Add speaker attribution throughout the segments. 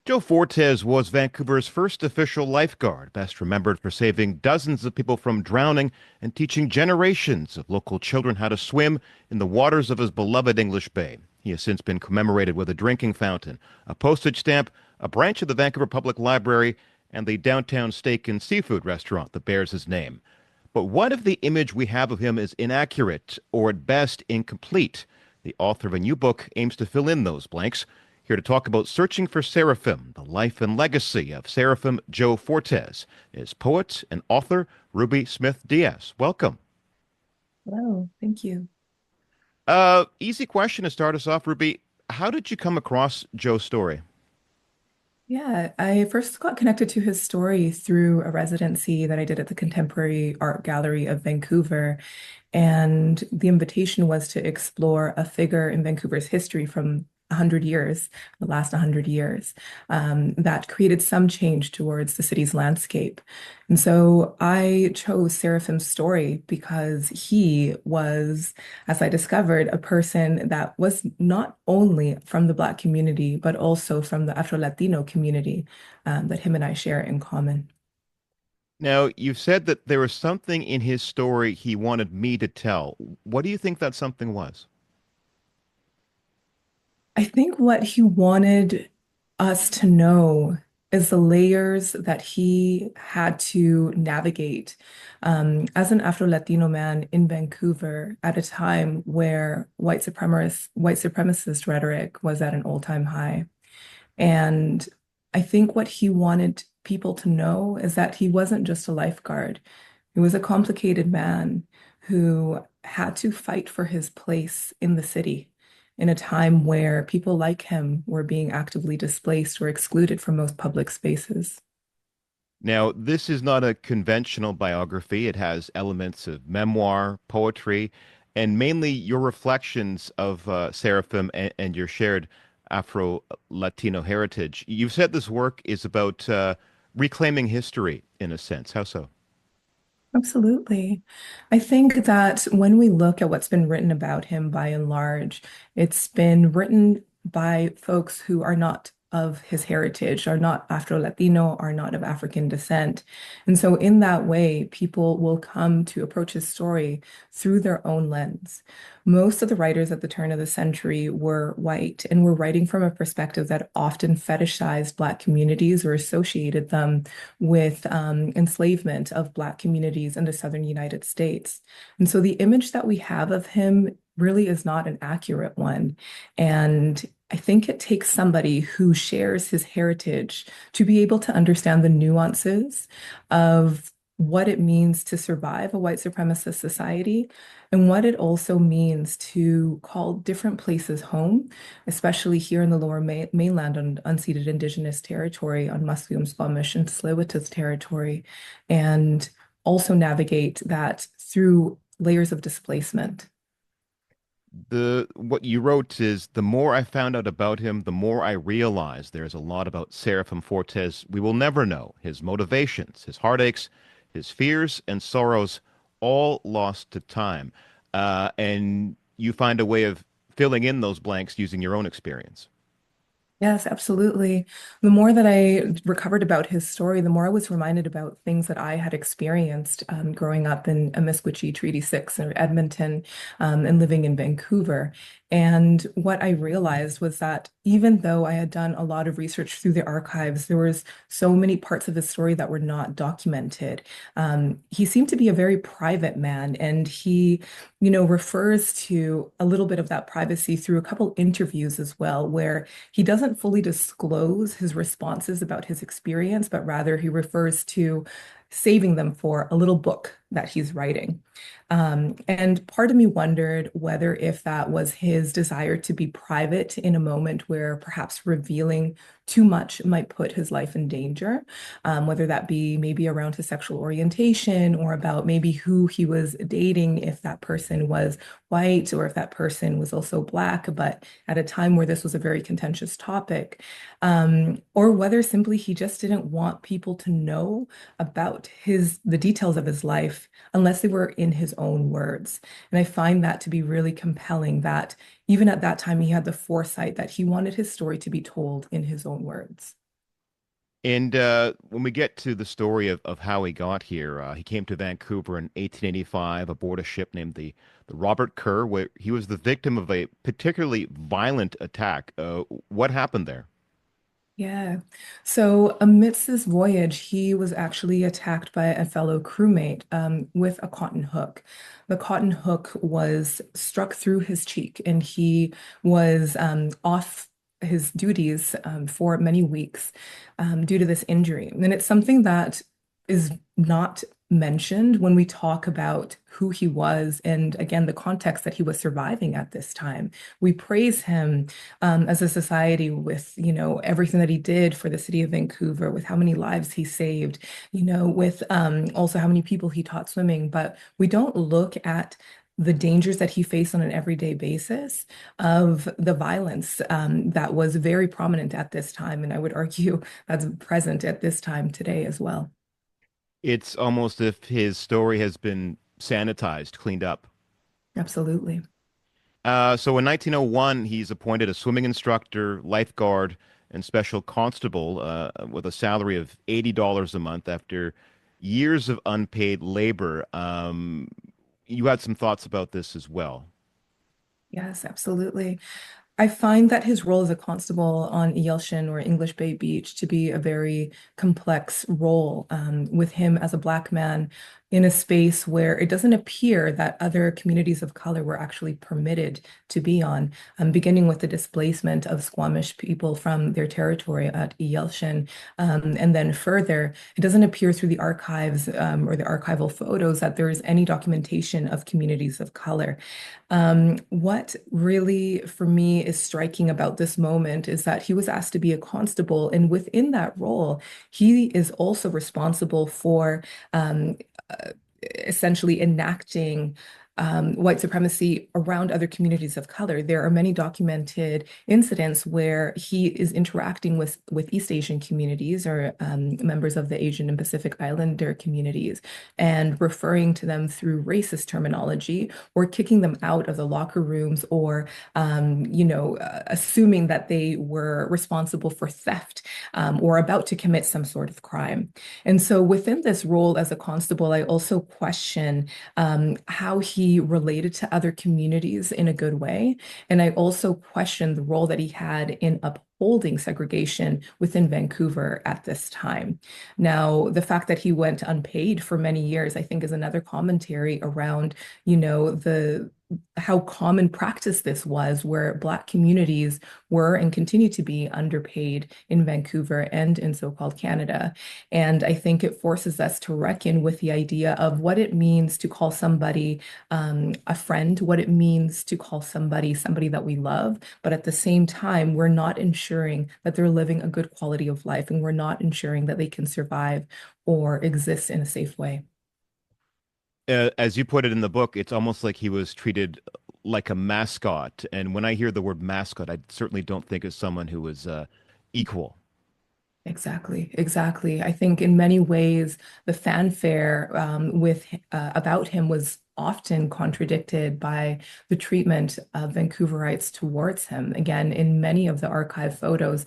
Speaker 1: Joe Fortes was Vancouver's first official lifeguard, best remembered for saving dozens of people from drowning and teaching generations of local children how to swim in the waters of his beloved English Bay. He has since been commemorated with a drinking fountain, a postage stamp, a branch of the Vancouver Public Library, and the downtown steak and seafood restaurant that bears his name. But what if the image we have of him is inaccurate or at best incomplete? The author of a new book aims to fill in those blanks. Here to talk about Searching for Serafim, the life and legacy of Serafim Joe Fortes, is poet and author Ruby Smith Díaz. Welcome.
Speaker 2: Hello, thank you.
Speaker 1: Easy question to start us off, Ruby. How did you come across Joe's story?
Speaker 2: Yeah, I first got connected to his story through a residency that I did at the Contemporary Art Gallery of Vancouver. And the invitation was to explore a figure in Vancouver's history from 100 years, the last 100 years, that created some change towards the city's landscape. And so I chose Seraphim's story because he was, as I discovered, a person that was not only from the Black community, but also from the Afro-Latino community, that him and I share in common.
Speaker 1: Now, you've said that there was something in his story he wanted me to tell. What do you think that something was?
Speaker 2: I think what he wanted us to know is the layers that he had to navigate as an Afro-Latino man in Vancouver at a time where white supremacist rhetoric was at an all-time high. And I think what he wanted people to know is that he wasn't just a lifeguard. He was a complicated man who had to fight for his place in the city in a time where people like him were being actively displaced or excluded from most public spaces.
Speaker 1: Now, this is not a conventional biography. It has elements of memoir, poetry, and mainly your reflections of Seraphim and your shared Afro-Latino heritage. You've said this work is about reclaiming history, in a sense. How so?
Speaker 2: Absolutely. I think that when we look at what's been written about him by and large, it's been written by folks who are not of his heritage, are not Afro-Latino, are not of African descent. And so, in that way, people will come to approach his story through their own lens. Most of the writers at the turn of the century were white and were writing from a perspective that often fetishized Black communities or associated them with enslavement of Black communities in the Southern United States. And so the image that we have of him really is not an accurate one. And I think it takes somebody who shares his heritage to be able to understand the nuances of what it means to survive a white supremacist society and what it also means to call different places home, especially here in the lower mainland on unceded Indigenous territory, on Musqueam, Squamish, and Tsleil-Waututh territory, and also navigate that through layers of displacement.
Speaker 1: The what you wrote is the more I found out about him, the more I realized there's a lot about Seraphim Fortes we will never know. His motivations, his heartaches, his fears and sorrows, all lost to time. And you find a way of filling in those blanks using your own experience.
Speaker 2: Yes, absolutely. The more that I recovered about his story, the more I was reminded about things that I had experienced growing up in Amiskwichi Treaty 6 or Edmonton and living in Vancouver. And what I realized was that even though I had done a lot of research through the archives, there was so many parts of his story that were not documented. He seemed to be a very private man, and he, refers to a little bit of that privacy through a couple interviews as well, where he doesn't fully disclose his responses about his experience, but rather he refers to saving them for a little book that he's writing. And part of me wondered whether if that was his desire to be private in a moment where perhaps revealing too much might put his life in danger, whether that be maybe around his sexual orientation or about maybe who he was dating, if that person was white or if that person was also Black, but at a time where this was a very contentious topic, or whether simply he just didn't want people to know about the details of his life unless they were in his own words. And I find that to be really compelling that even at that time he had the foresight that he wanted his story to be told in his own words.
Speaker 1: And when we get to the story of how he got here, he came to Vancouver in 1885 aboard a ship named the Robert Kerr, where he was the victim of a particularly violent attack. What happened there?
Speaker 2: Yeah. So amidst this voyage, he was actually attacked by a fellow crewmate with a cotton hook. The cotton hook was struck through his cheek, and he was off his duties for many weeks due to this injury. And it's something that is not mentioned when we talk about who he was and, again, the context that he was surviving at this time. We praise him as a society with, everything that he did for the city of Vancouver, with how many lives he saved, with also how many people he taught swimming. But we don't look at the dangers that he faced on an everyday basis of the violence that was very prominent at this time. And I would argue that's present at this time today as well.
Speaker 1: It's almost if his story has been sanitized, cleaned up.
Speaker 2: Absolutely.
Speaker 1: So in 1901, he's appointed a swimming instructor, lifeguard, and special constable with a salary of $80 a month after years of unpaid labor. You had some thoughts about this as well.
Speaker 2: Yes, absolutely. I find that his role as a constable on Yelchin or English Bay Beach to be a very complex role, with him as a Black man in a space where it doesn't appear that other communities of color were actually permitted to be on, beginning with the displacement of Squamish people from their territory at Yelchin. And then further, it doesn't appear through the archives or the archival photos that there is any documentation of communities of color. What really, for me, is striking about this moment is that he was asked to be a constable, and within that role, he is also responsible for uh, essentially enacting white supremacy around other communities of color. There are many documented incidents where he is interacting with East Asian communities or members of the Asian and Pacific Islander communities and referring to them through racist terminology or kicking them out of the locker rooms or, assuming that they were responsible for theft or about to commit some sort of crime. And so within this role as a constable, I also question how he related to other communities in a good way. And I also question the role that he had in upholding segregation within Vancouver at this time. Now, the fact that he went unpaid for many years, I think, is another commentary around, the how common practice this was, where Black communities were and continue to be underpaid in Vancouver and in so-called Canada. And I think it forces us to reckon with the idea of what it means to call somebody a friend, what it means to call somebody that we love. But at the same time, we're not ensuring that they're living a good quality of life, and we're not ensuring that they can survive or exist in a safe way.
Speaker 1: As you put it in the book, it's almost like he was treated like a mascot. And when I hear the word mascot, I certainly don't think of someone who was equal.
Speaker 2: Exactly, exactly. I think in many ways the fanfare with about him was often contradicted by the treatment of Vancouverites towards him. Again, in many of the archive photos,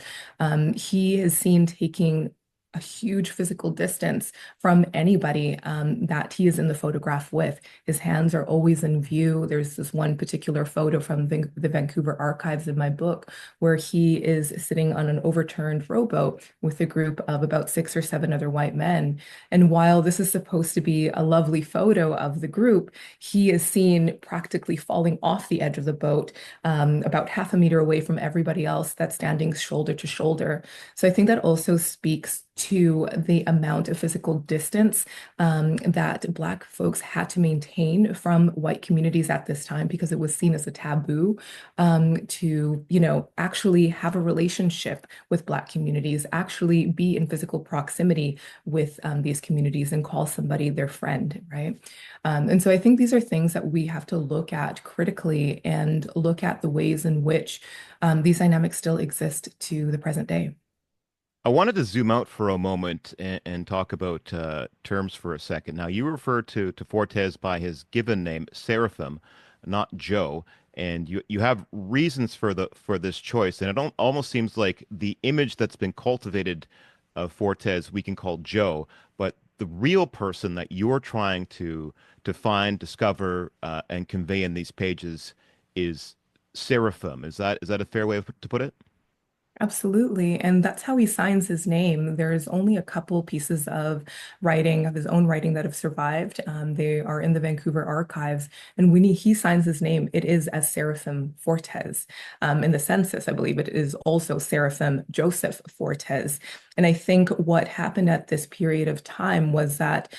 Speaker 2: he is seen taking a huge physical distance from anybody that he is in the photograph with. His hands are always in view. There's this one particular photo from the Vancouver archives in my book where he is sitting on an overturned rowboat with a group of about 6 or 7 other white men. And while this is supposed to be a lovely photo of the group, he is seen practically falling off the edge of the boat, about half a meter away from everybody else that's standing shoulder to shoulder. So I think that also speaks to the amount of physical distance that Black folks had to maintain from white communities at this time because it was seen as a taboo to, actually have a relationship with Black communities, actually be in physical proximity with these communities and call somebody their friend, right? And so I think these are things that we have to look at critically and look at the ways in which these dynamics still exist to the present day.
Speaker 1: I wanted to zoom out for a moment and talk about terms for a second. Now, you refer to Fortes by his given name, Serafim, not Joe, and you have reasons for this choice, and it almost seems like the image that's been cultivated Fortes we can call Joe, but the real person that you're trying to find, discover, and convey in these pages is Seraphim. Is that a fair way to put it?
Speaker 2: Absolutely. And that's how he signs his name. There's only a couple pieces of writing, of his own writing, that have survived. They are in the Vancouver archives. And when he signs his name, it is as Serafim Fortes. In the census, I believe it is also Serafim Joseph Fortes. And I think what happened at this period of time was that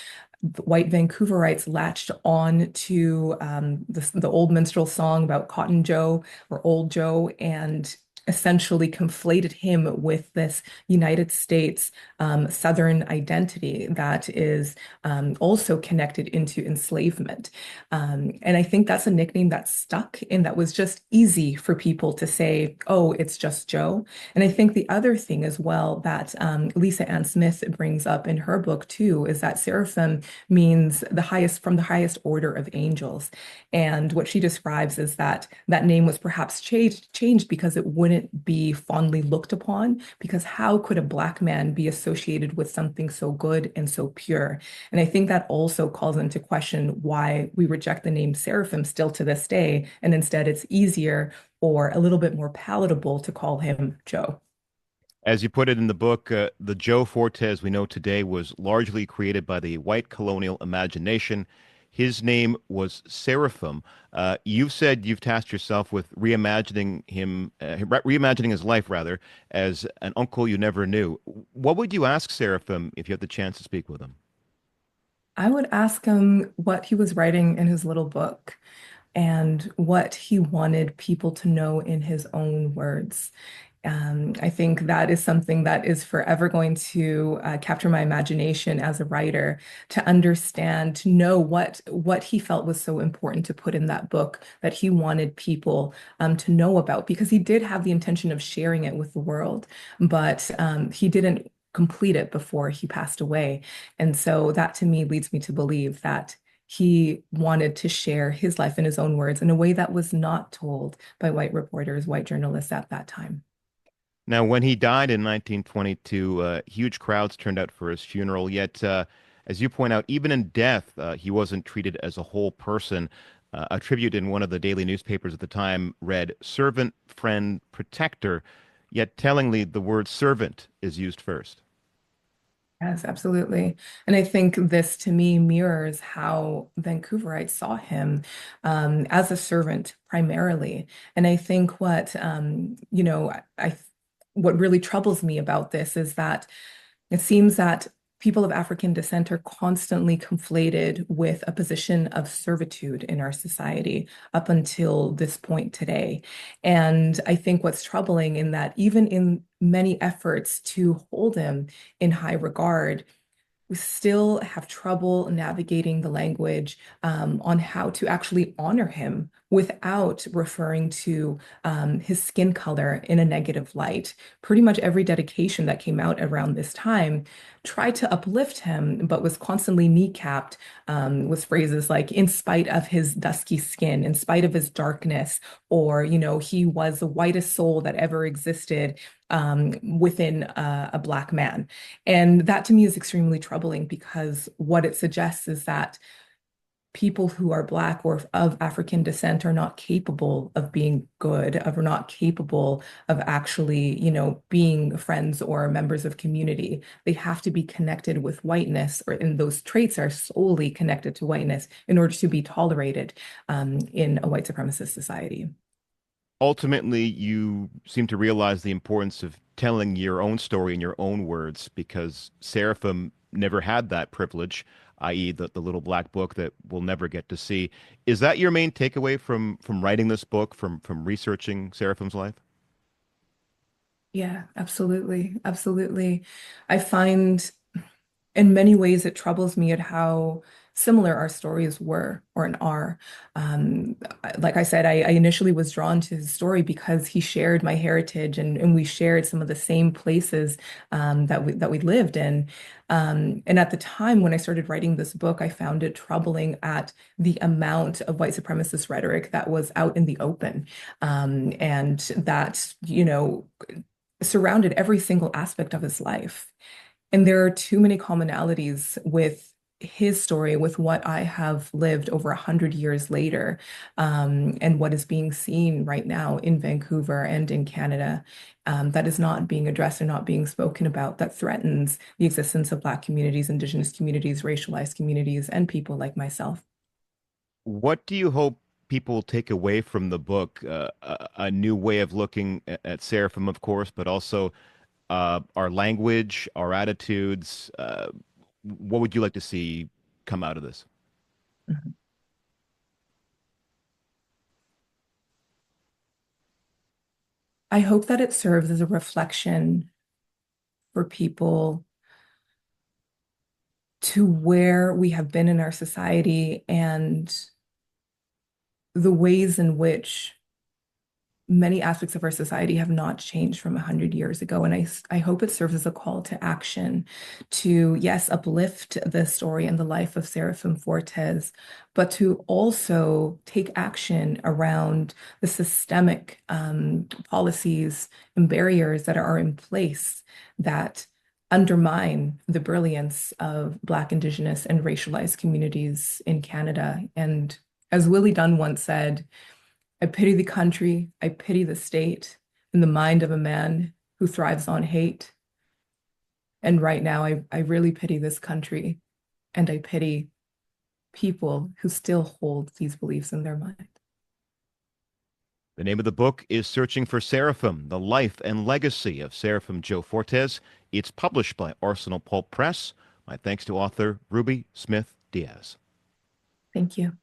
Speaker 2: the white Vancouverites latched on to the old minstrel song about Cotton Joe or Old Joe, and essentially conflated him with this United States Southern identity that is also connected into enslavement. And I think that's a nickname that stuck and that was just easy for people to say, oh, it's just Joe. And I think the other thing as well that Lisa Ann Smith brings up in her book too is that seraphim means the highest, from the highest order of angels. And what she describes is that that name was perhaps changed because it wouldn't be fondly looked upon, because how could a Black man be associated with something so good and so pure? And I think that also calls into question why we reject the name seraphim still to this day, and instead it's easier or a little bit more palatable to call him Joe.
Speaker 1: As you put it in the book, the Joe Fortes we know today was largely created by the white colonial imagination. His name was Seraphim. You've said you've tasked yourself with reimagining reimagining his life, rather, as an uncle you never knew. What would you ask Seraphim if you had the chance to speak with him?
Speaker 2: I would ask him what he was writing in his little book and what he wanted people to know in his own words. I think that is something that is forever going to capture my imagination as a writer, to understand, to know what he felt was so important to put in that book that he wanted people to know about, because he did have the intention of sharing it with the world, but he didn't complete it before he passed away. And so that to me leads me to believe that he wanted to share his life in his own words in a way that was not told by white reporters, white journalists at that time.
Speaker 1: Now, when he died in 1922, huge crowds turned out for his funeral. Yet, as you point out, even in death, he wasn't treated as a whole person. A tribute in one of the daily newspapers at the time read, "Servant, friend, protector," yet tellingly, the word servant is used first.
Speaker 2: Yes, absolutely. And I think this to me mirrors how Vancouverites saw him as a servant primarily. And I think what really troubles me about this is that it seems that people of African descent are constantly conflated with a position of servitude in our society up until this point today. And I think what's troubling in that even in many efforts to hold him in high regard, we still have trouble navigating the language on how to actually honor him without referring to his skin color in a negative light. Pretty much every dedication that came out around this time tried to uplift him, but was constantly kneecapped with phrases like, in spite of his dusky skin, in spite of his darkness, or, he was the whitest soul that ever existed within a Black man. And that to me is extremely troubling, because what it suggests is that people who are Black or of African descent are not capable of being good, of are not capable of actually, being friends or members of community. They have to be connected with whiteness, and those traits are solely connected to whiteness in order to be tolerated in a white supremacist society.
Speaker 1: Ultimately, you seem to realize the importance of telling your own story in your own words, because Seraphim never had that privilege, i.e., the little black book that we'll never get to see. Is that your main takeaway from writing this book, from researching Seraphim's life?
Speaker 2: Yeah, absolutely. Absolutely. I find in many ways it troubles me at how similar our stories were or are. Like I said, I initially was drawn to his story because he shared my heritage, and we shared some of the same places that we lived in. And at the time when I started writing this book, I found it troubling at the amount of white supremacist rhetoric that was out in the open, and that, surrounded every single aspect of his life. And there are too many commonalities with his story, with what I have lived over 100 years later, and what is being seen right now in Vancouver and in Canada, that is not being addressed or not being spoken about, that threatens the existence of Black communities, Indigenous communities, racialized communities, and people like myself.
Speaker 1: What do you hope people take away from the book? A new way of looking at Seraphim, of course, but also our language, our attitudes. What would you like to see come out of this?
Speaker 2: Mhm. I hope that it serves as a reflection for people to where we have been in our society and the ways in which many aspects of our society have not changed from 100 years ago. And I hope it serves as a call to action to, yes, uplift the story and the life of Serafim Fortes, but to also take action around the systemic policies and barriers that are in place that undermine the brilliance of Black, Indigenous, and racialized communities in Canada. And as Willie Dunn once said, I pity the country, I pity the state, and the mind of a man who thrives on hate. And right now, I really pity this country, and I pity people who still hold these beliefs in their mind.
Speaker 1: The name of the book is Searching for Seraphim, The Life and Legacy of Seraphim Joe Fortes. It's published by Arsenal Pulp Press. My thanks to author Ruby Smith Díaz.
Speaker 2: Thank you.